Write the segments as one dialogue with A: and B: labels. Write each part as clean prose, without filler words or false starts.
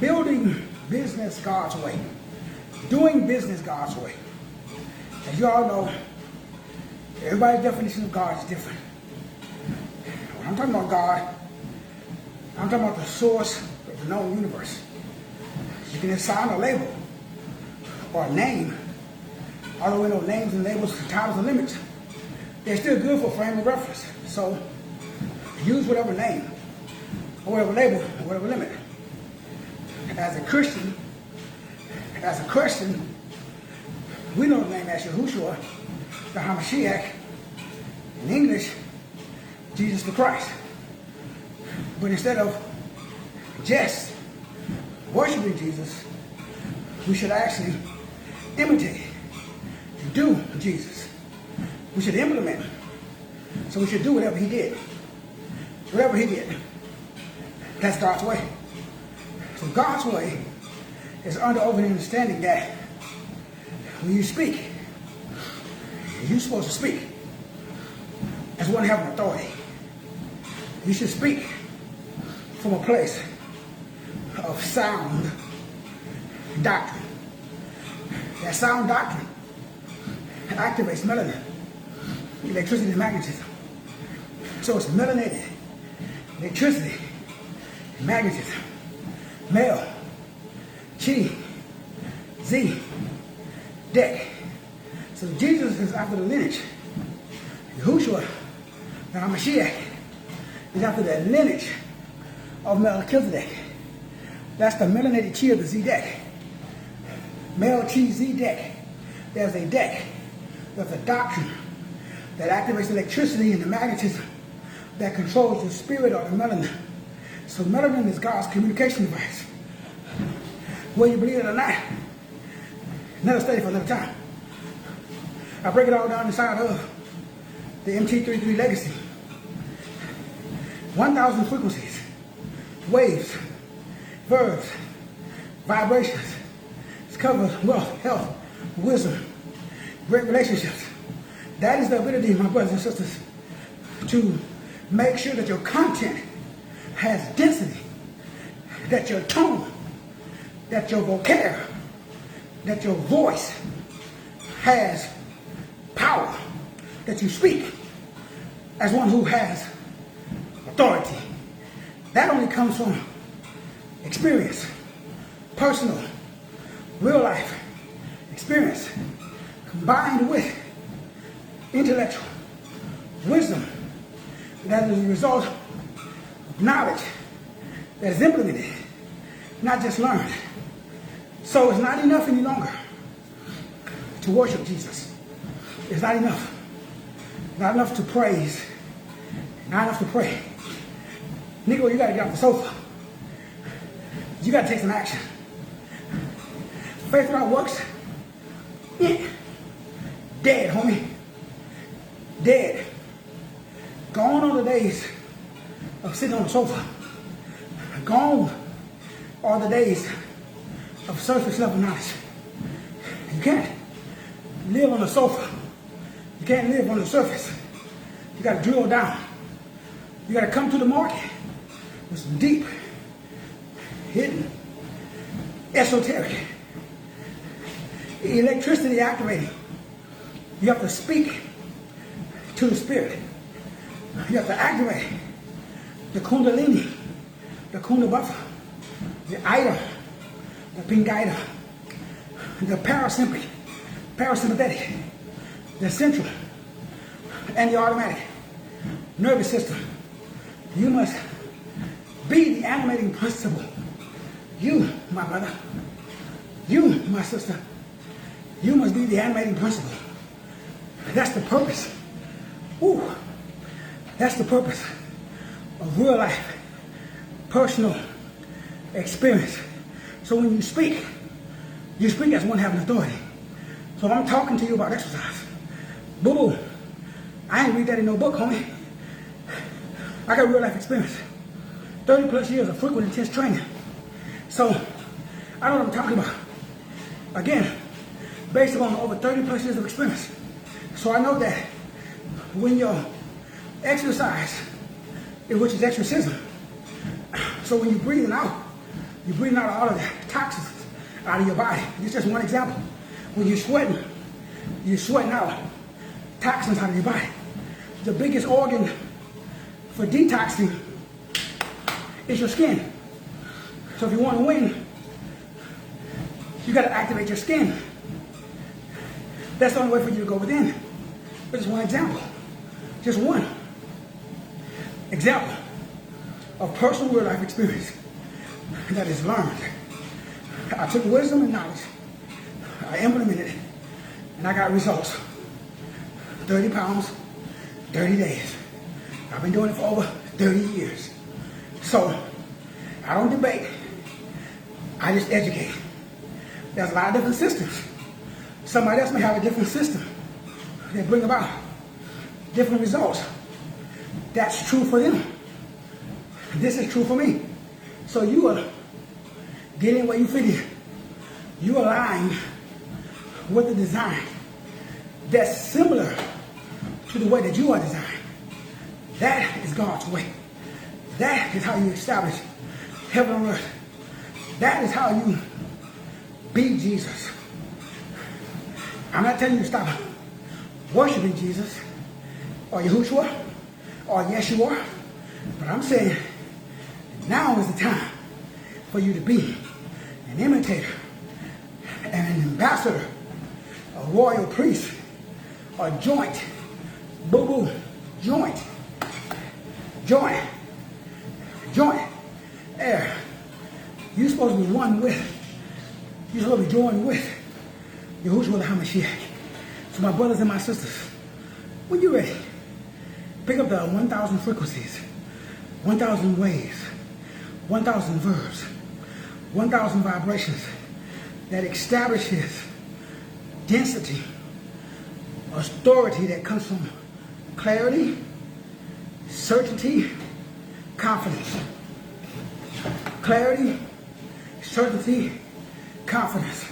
A: building business God's way, doing business God's way. As you all know, everybody's definition of God is different. When I'm talking about God, I'm talking about the source of the known universe. You can assign a label or a name, although we know names and labels, titles, and limits, they're still good for frame of reference. So use whatever name, or whatever label, or whatever limit. As a Christian, we know the name as Yahushua, the Hamashiach, in English, Jesus the Christ. But instead of just worshiping Jesus, we should actually imitate and do Jesus. We should implement him. So we should do whatever he did. Whatever he did. That's God's way. So God's way is under open understanding that when you speak, you're supposed to speak as one having authority. You should speak from a place of sound doctrine. That sound doctrine activates melanin, electricity, and magnetism. So it's melanated, electricity, and magnetism. Male, chi, z, dek. So Jesus is after the lineage. Yahushua, the Hamashiach, is after the lineage of Melchizedek. That's the melanated chi of the Z-dek. Mel chi Z-dek. There's a dek. There's a doctrine that activates electricity and the magnetism that controls the spirit or the melanin. So melanin is God's communication device. Whether you believe it or not, another study for another time. I break it all down inside of the MT33 legacy. 1,000 frequencies, waves, verbs, vibrations. It covers wealth, health, wisdom, great relationships. That is the ability, my brothers and sisters, to make sure that your content has density, that your tone, that your vocabulary, that your voice has power, that you speak as one who has authority. That only comes from experience, personal, real life experience, combined with intellectual wisdom that is a result of knowledge that is implemented, not just learned. So it's not enough any longer to worship Jesus. It's not enough. Not enough to praise. Not enough to pray. Nigga, you gotta get off the sofa. You gotta take some action. Faith without works, dead, homie. Dead. Gone are the days of sitting on the sofa. Gone are the days of surface level knowledge. You can't live on the sofa. You can't live on the surface. You gotta drill down. You gotta come to the market with some deep, hidden, esoteric, electricity activating. You have to speak to the spirit. You have to activate the kundalini, the kunda buffer, the ida, the pingida, the parasympathetic, the central, and the automatic nervous system. You must be the animating principle. You, my brother, you, my sister, you must be the animating principle. That's the purpose. Ooh, that's the purpose of real life, personal experience. So when you speak as one having authority. So if I'm talking to you about exercise, boo-boo, I ain't read that in no book, homie. I got real life experience. 30 plus years of frequent intense training. So I know what I'm talking about. Again, based upon over 30 plus years of experience. So I know that when your exercise, which is exorcism, so when you're breathing out, You're breathing out all of the toxins out of your body. It's just one example. When you're sweating out toxins out of your body. The biggest organ for detoxing is your skin. So if you want to win, you got to activate your skin. That's the only way for you to go within. But it's one example. Just one example of personal real life experience that is learned. I took wisdom and knowledge, I implemented it, and I got results. 30 pounds, 30 days. I've been doing it for over 30 years. So, I don't debate, I just educate. There's a lot of different systems. Somebody else may have a different system. They bring about different results. That's true for them. This is true for me. So you are getting where you fit in. You align with the design that's similar to the way that you are designed. That is God's way. That is how you establish heaven on earth. That is how you be Jesus. I'm not telling you to stop worshiping Jesus or Yahushua or Yeshua, but I'm saying now is the time for you to be an imitator and an ambassador, a royal priest, a joint, boo-boo, joint, air. You're supposed to be one with, you're supposed to be joined with Yahushua the HaMashiach. So my brothers and my sisters, when you're ready, pick up the 1,000 frequencies, 1,000 waves, 1,000 verbs, 1,000 vibrations that establishes density, authority that comes from clarity, certainty, confidence. Clarity, certainty, confidence.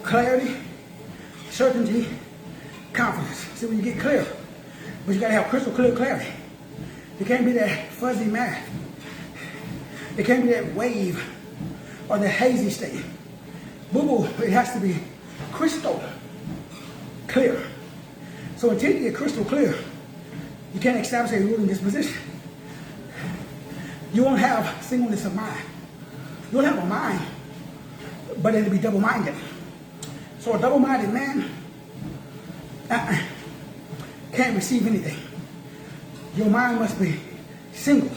A: Clarity, certainty, confidence. See, when you get clear, but you got to have crystal clear clarity. It can't be that fuzzy math. It can't be that wave or the hazy state. Boo-boo, it has to be crystal clear. So until you get crystal clear, you can't establish a ruling disposition. You won't have singleness of mind. You won't have a mind, but it'll be double-minded. So a double-minded man can't receive anything. Your mind must be single.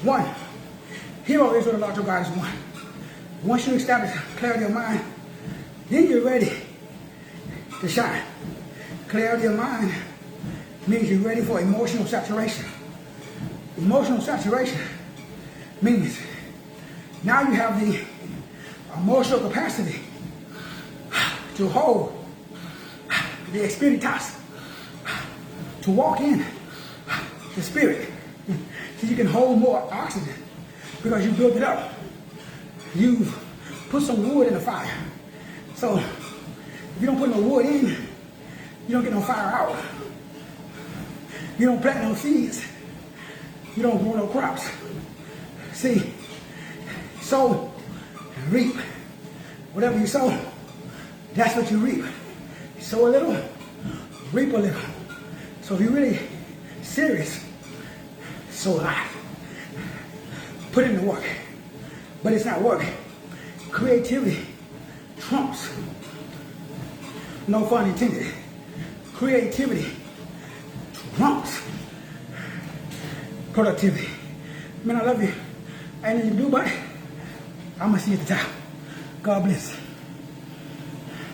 A: One. Hero is what the Lord your God is one. Once you establish clarity of mind, then you're ready to shine. Clarity of mind means you're ready for emotional saturation. Emotional saturation means now you have the emotional capacity to hold the experitas, to walk in the spirit. So you can hold more oxygen because you built it up. You've put some wood in the fire. So if you don't put no wood in, you don't get no fire out. You don't plant no seeds. You don't grow no crops. See, sow and reap. Whatever you sow, that's what you reap. Sow a little, reap a little. So if you're really serious, sow a lot. Put in the work. But it's not work. Creativity trumps. No fun intended. Creativity trumps productivity. Man, I love you. Ain't nothing you can do about it. I'm going to see you at the top. God bless.